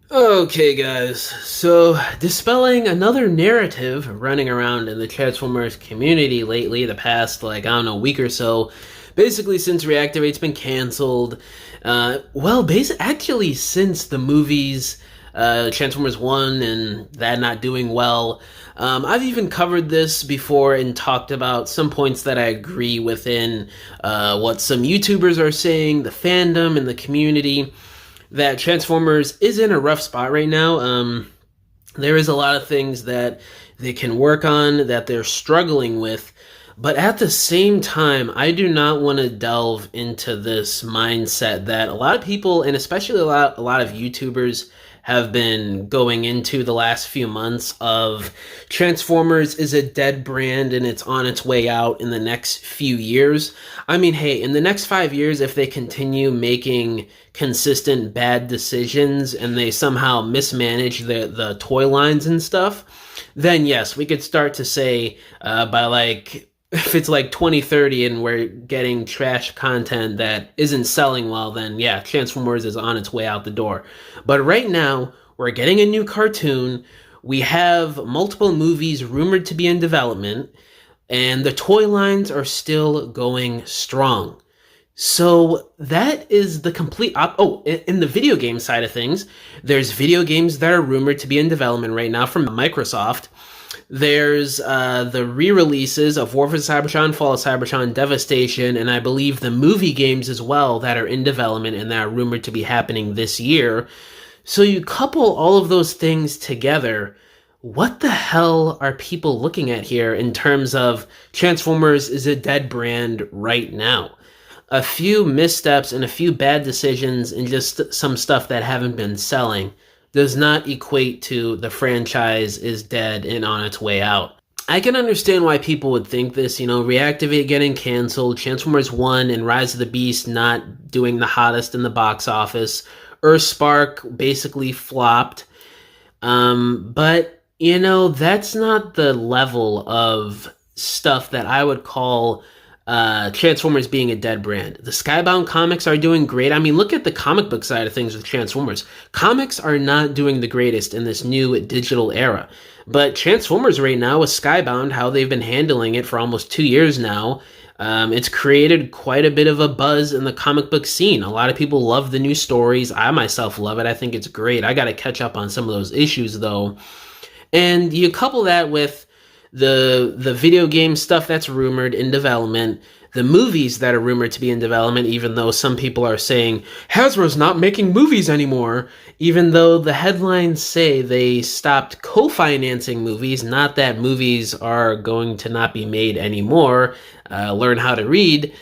Okay, guys, so dispelling another narrative running around in the Transformers community lately, the past, like, I don't know, week or so, basically since Reactivate's been canceled. Actually, since the movies, Transformers 1 and that not doing well. I've even covered this before and talked about some points that I agree within what some YouTubers are saying, the fandom and the community that Transformers is in a rough spot right now. There is a lot of things that they can work on that they're struggling with, but at the same time, I do not want to delve into this mindset that a lot of people, and especially a lot of YouTubers, have been going into the last few months of Transformers is a dead brand and it's on its way out in the next few years. I mean, hey, in the next 5 years, if they continue making consistent bad decisions and they somehow mismanage the toy lines and stuff, then yes, we could start to say by like if it's like 2030 and we're getting trash content that isn't selling well, then yeah, Transformers is on its way out the door. But right now, we're getting a new cartoon. We have multiple movies rumored to be in development, and the toy lines are still going strong. So that is the complete in the video game side of things, there's video games that are rumored to be in development right now from Microsoft. There's the re-releases of War for Cybertron, Fall of Cybertron, Devastation, and I believe the movie games as well that are in development and that are rumored to be happening this year. So you couple all of those things together, what the hell are people looking at here in terms of Transformers is a dead brand right now? A few missteps and a few bad decisions and just some stuff that haven't been selling does not equate to the franchise is dead and on its way out. I can understand why people would think this, Reactivate getting canceled, Transformers 1 and Rise of the Beast not doing the hottest in the box office, Earthspark basically flopped. But, that's not the level of stuff that I would call Transformers being a dead brand. The Skybound comics are doing great. I mean, look at the comic book side of things with Transformers. Comics are not doing the greatest in this new digital era. But Transformers right now with Skybound, how they've been handling it for almost 2 years now, it's created quite a bit of a buzz in the comic book scene. A lot of people love the new stories. I myself love it. I think it's great. I got to catch up on some of those issues though. And you couple that with the video game stuff that's rumored in development, the movies that are rumored to be in development, even though some people are saying Hasbro's not making movies anymore, even though the headlines say they stopped co-financing movies, not that movies are going to not be made anymore. Learn how to read.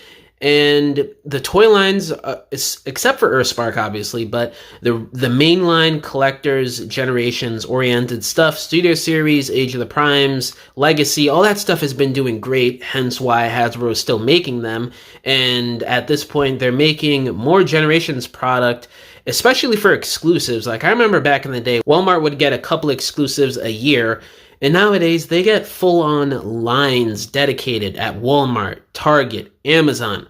And the toy lines, except for Earthspark, obviously, but the mainline collectors, generations oriented stuff, Studio Series, Age of the Primes, Legacy, all that stuff has been doing great. Hence why Hasbro is still making them. And at this point, they're making more generations product, especially for exclusives. Like I remember back in the day, Walmart would get a couple exclusives a year. And nowadays, they get full-on lines dedicated at Walmart, Target, Amazon.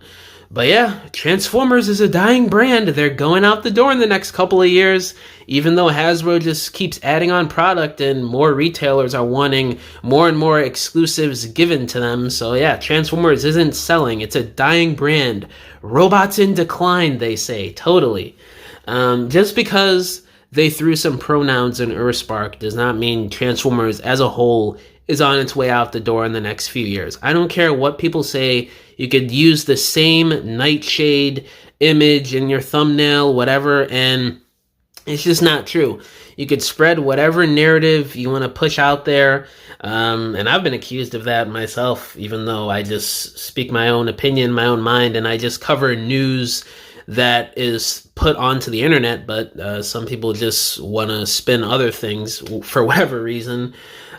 But yeah, Transformers is a dying brand. They're going out the door in the next couple of years, even though Hasbro just keeps adding on product and more retailers are wanting more and more exclusives given to them. So yeah, Transformers isn't selling. It's a dying brand. Robots in decline, they say. Totally. Just because they threw some pronouns in Earthspark does not mean Transformers as a whole is on its way out the door in the next few years. I don't care what people say. You could use the same Nightshade image in your thumbnail, whatever, and it's just not true. You could spread whatever narrative you want to push out there, and I've been accused of that myself, even though I just speak my own opinion, my own mind, and I just cover news that is put onto the internet, but some people just want to spin other things for whatever reason.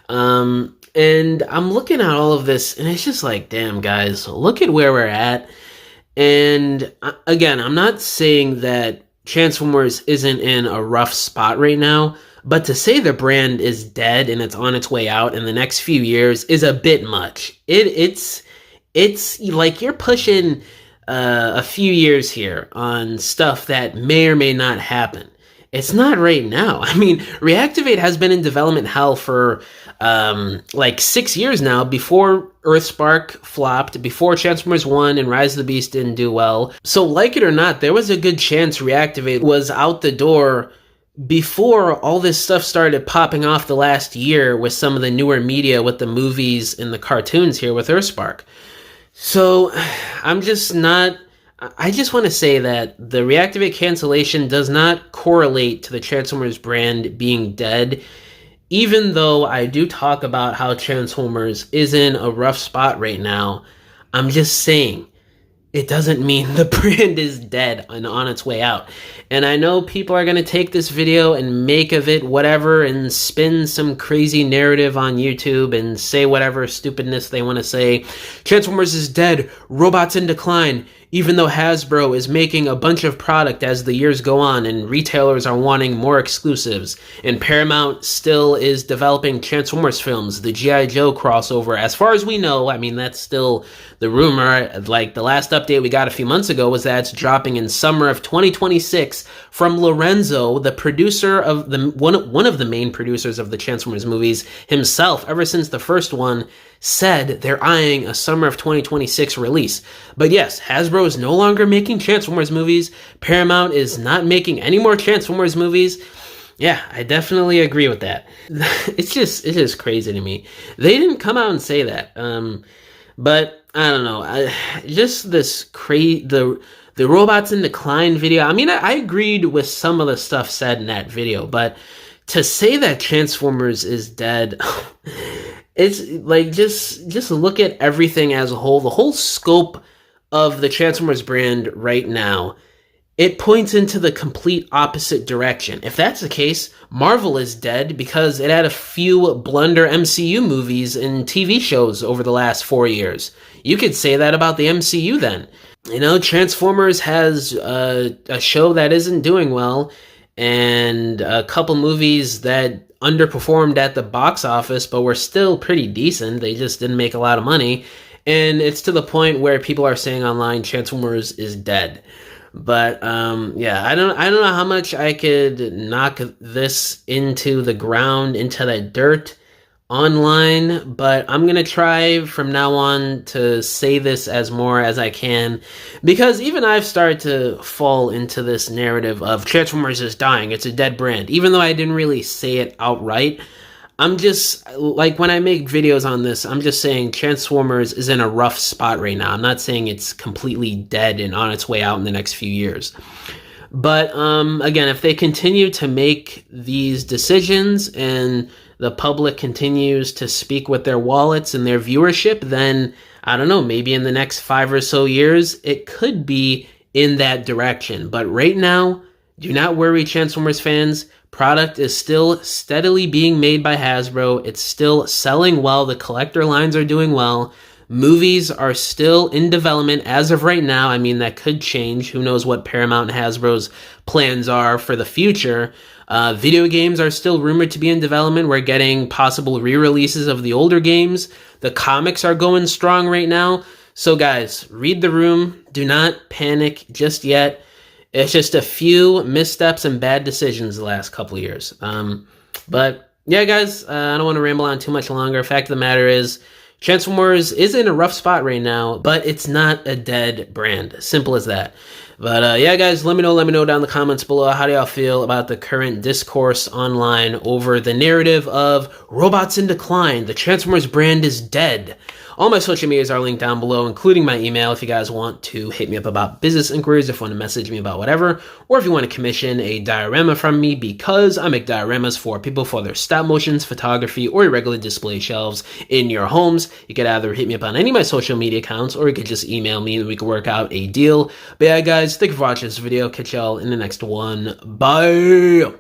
And I'm looking at all of this, and it's just like, damn, guys, look at where we're at. And again, I'm not saying that Transformers isn't in a rough spot right now, but to say the brand is dead and it's on its way out in the next few years is a bit much. It's like you're pushing a few years here on stuff that may or may not happen. It's not right now. I mean, Reactivate has been in development hell for like 6 years now, before Earthspark flopped, before Transformers 1 and Rise of the Beast didn't do well. So, like it or not, there was a good chance Reactivate was out the door before all this stuff started popping off the last year with some of the newer media, with the movies and the cartoons here with Earthspark. So, I'm just not... I just want to say that the Reactivate cancellation does not correlate to the Transformers brand being dead, even though I do talk about how Transformers is in a rough spot right now. I'm just saying, it doesn't mean the brand is dead and on its way out. And I know people are going to take this video and make of it whatever and spin some crazy narrative on YouTube and say whatever stupidness they want to say. Transformers is dead, robots in decline, even though Hasbro is making a bunch of product as the years go on and retailers are wanting more exclusives, and Paramount still is developing Transformers films, the G.I. Joe crossover. As far as we know, I mean, that's still the rumor. Like, the last update we got a few months ago was that it's dropping in summer of 2026 from Lorenzo, the producer of one of the main producers of the Transformers movies himself. Ever since the first one, said they're eyeing a summer of 2026 release. But yes, Hasbro is no longer making Transformers movies. Paramount is not making any more Transformers movies. Yeah, I definitely agree with that. It's just crazy to me. They didn't come out and say that. But I don't know. Just this the robots in decline video. I mean, I agreed with some of the stuff said in that video, but to say that Transformers is dead, it's like, just look at everything as a whole. The whole scope of the Transformers brand right now, it points into the complete opposite direction. If that's the case, Marvel is dead because it had a few blunder MCU movies and TV shows over the last 4 years. You could say that about the MCU then. You know, Transformers has a show that isn't doing well, and a couple movies that underperformed at the box office but were still pretty decent. They just didn't make a lot of money, and it's to the point where people are saying online Transformers is dead. But yeah, I don't know how much I could knock this into the ground, into the dirt online, but I'm gonna try from now on to say this as more as I can, because even I've started to fall into this narrative of Transformers is dying, it's a dead brand, even though I didn't really say it outright. I'm just, like, when I make videos on this, I'm just saying Transformers is in a rough spot right now. I'm not saying it's completely dead and on its way out in the next few years. But again, if they continue to make these decisions and the public continues to speak with their wallets and their viewership, then I don't know, maybe in the next 5 or so years, it could be in that direction. But right now, do not worry, Transformers fans. Product is still steadily being made by Hasbro. It's still selling well. The collector lines are doing well. Movies are still in development as of right now. I mean, that could change. Who knows what Paramount and Hasbro's plans are for the future. Video games are still rumored to be in development. We're getting possible re-releases of the older games. The comics are going strong right now. So guys, read the room. Do not panic just yet. It's just a few missteps and bad decisions the last couple of years. But yeah, guys, I don't want to ramble on too much longer. Fact of the matter is, Transformers is in a rough spot right now, but it's not a dead brand. Simple as that. But yeah, guys, let me know down in the comments below. How do y'all feel about the current discourse online over the narrative of robots in decline? The Transformers brand is dead. All my social medias are linked down below, including my email if you guys want to hit me up about business inquiries, if you want to message me about whatever, or if you want to commission a diorama from me, because I make dioramas for people for their stop motions, photography, or irregular display shelves in your homes. You could either hit me up on any of my social media accounts, or you could just email me and we could work out a deal. But yeah, guys, thank you for watching this video. Catch y'all in the next one. Bye!